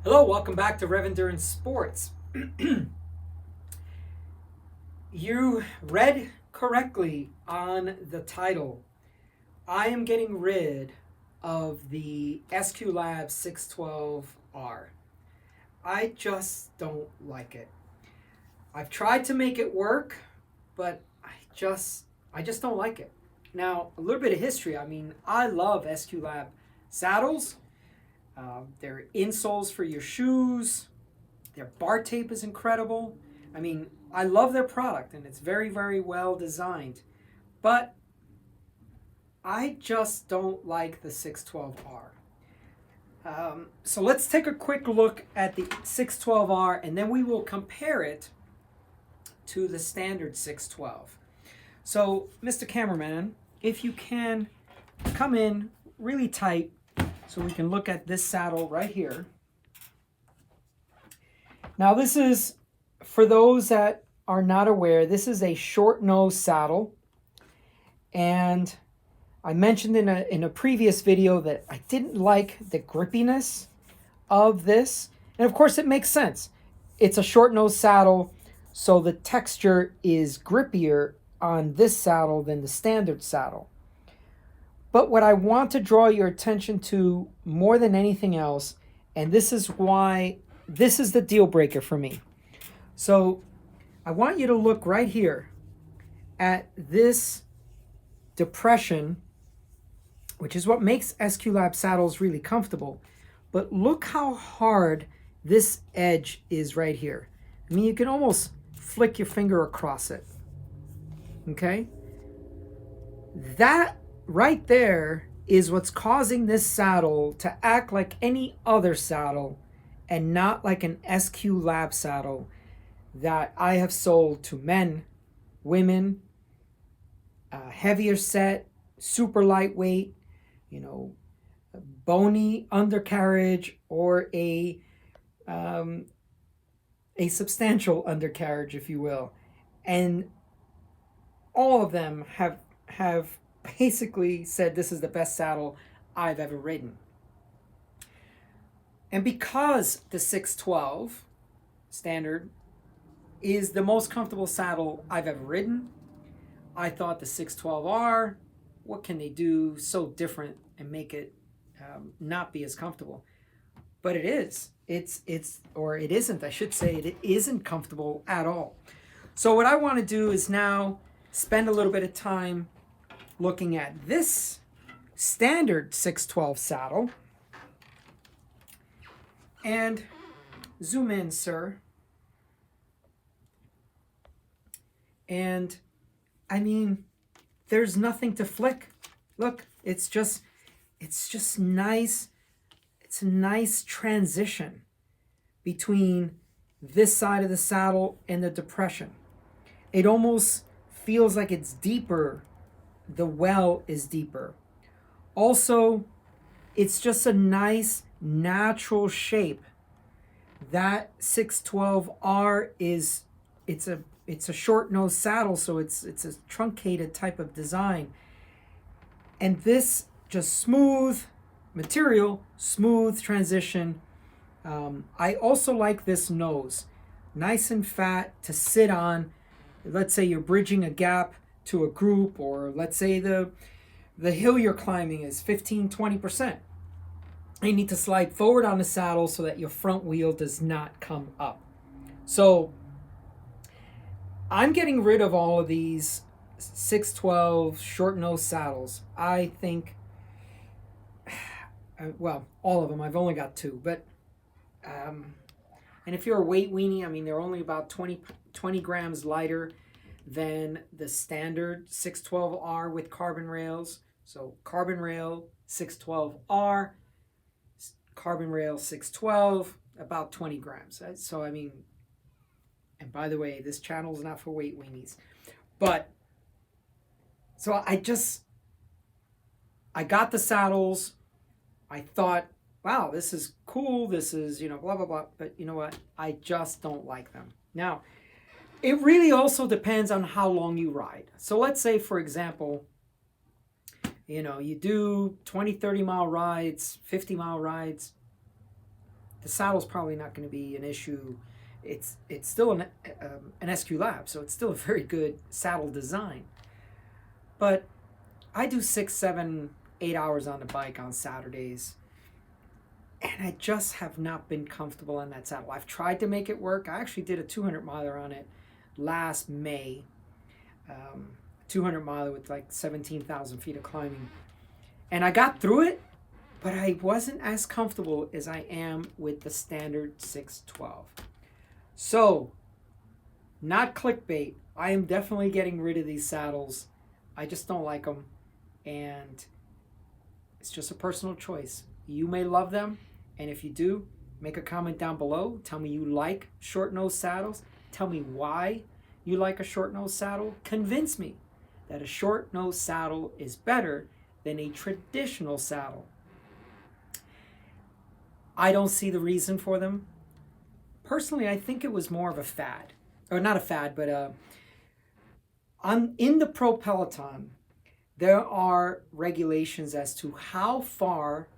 Hello, welcome back to Rev Endurance Sports. You read correctly on the title. I am getting rid of the SQ Lab 612R. I just don't like it. I've tried to make it work, but I just don't like it. Now, a little bit of history. I mean, I love SQ Lab saddles. Their insoles for your shoes. Their bar tape is incredible. I mean, I love their product and it's very, very well designed. But I just don't like the 612R. So let's take a quick look at the 612R and then we will compare it to the standard 612. So, Mr. Cameraman, if you can come in really tight so we can look at this saddle right here. Now, this is, for those that are not aware, this is a short nose saddle. And I mentioned in a previous video that I didn't like the grippiness of this. And of course, it makes sense. It's a short nose saddle, so the texture is grippier on this saddle than the standard saddle. But what I want to draw your attention to more than anything else, and this is why this is the deal breaker for me. So I want you to look right here at this depression, which is what makes SQ Lab saddles really comfortable. But look how hard this edge is right here. I mean, you can almost flick your finger across it. Okay? That right there is what's causing this saddle to act like any other saddle and not like an SQ Lab saddle that I have sold to men, women, heavier set, super lightweight, bony undercarriage, or a substantial undercarriage, if you will. And all of them have basically said this is the best saddle I've ever ridden. And because the 612 standard is the most comfortable saddle I've ever ridden, I thought the 612R, what can they do so different and make it not be as comfortable? But it is. Or it isn't, I should say, it isn't comfortable at all. So what I want to do is now spend a little bit of time looking at this standard 612 saddle. And zoom in, sir. And I mean, there's nothing to flick. Look, it's just nice. It's a nice transition between this side of the saddle and the depression. It almost feels like it's deeper. The well is deeper. Also, it's just a nice natural shape. That 612R is it's a short nose saddle, so it's a truncated type of design. And this just smooth material, smooth transition. I also like this nose, nice and fat to sit on. Let's say you're bridging a gap to a group, or let's say the hill you're climbing is 15-20%. You need to slide forward on the saddle so that your front wheel does not come up. So I'm getting rid of all of these 612 short nose saddles. I think, well, all of them. I've only got two, but and if you're a weight weenie, I mean, they're only about 20 grams lighter than the standard 612R with carbon rails. So carbon rail 612R, carbon rail 612, about 20 grams. So I mean, and by the way, this channel is not for weight weenies. But so I got the saddles. I thought, wow, this is cool. This is, blah, blah, blah. But you know what? I just don't like them. Now, it really also depends on how long you ride. So let's say, for example, you do 20, 30 mile rides, 50 mile rides. the saddle's probably not going to be an issue. It's still an SQ Lab, so it's still a very good saddle design. But I do 6, 7, 8 hours on the bike on Saturdays, and I just have not been comfortable on that saddle. I've tried to make it work. I actually did a 200 miler on it last May. 200 miler with like 17,000 feet of climbing. And I got through it, but I wasn't as comfortable as I am with the standard 612. So, not clickbait. I am definitely getting rid of these saddles. I just don't like them. And it's just a personal choice. You may love them. And if you do, make a comment down below. Tell me you like short nose saddles. Tell me why you like a short nose saddle. Convince me that a short nose saddle is better than a traditional saddle. I don't see the reason for them. Personally, I think it was more of a fad. Or not a fad, but in the Pro Peloton, there are regulations as to how far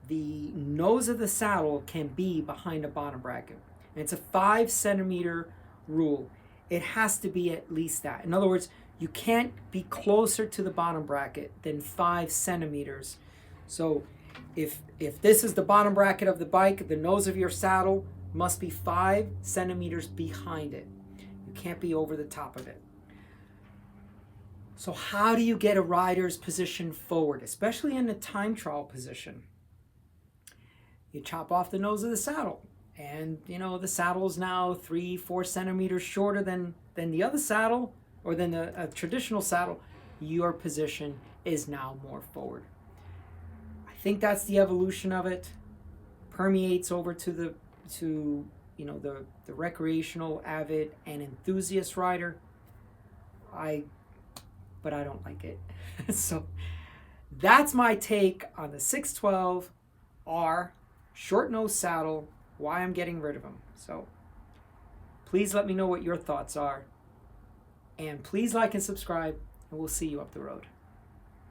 the nose of the saddle can be behind the bottom bracket. And it's a 5 centimeter rule. It has to be at least that. In other words, you can't be closer to the bottom bracket than 5 centimeters. So if this is the bottom bracket of the bike, the nose of your saddle must be 5 centimeters behind it. You can't be over the top of it. So how do you get a rider's position forward, especially in the time trial position? You chop off the nose of the saddle. And, the saddle is now 3-4 centimeters shorter than the other saddle, or than a traditional saddle. Your position is now more forward. I think that's the evolution of it. Permeates over to the recreational, avid, and enthusiast rider. But I don't like it. So that's my take on the 612R short nose saddle, why I'm getting rid of them. So please let me know what your thoughts are. And please like and subscribe, and we'll see you up the road.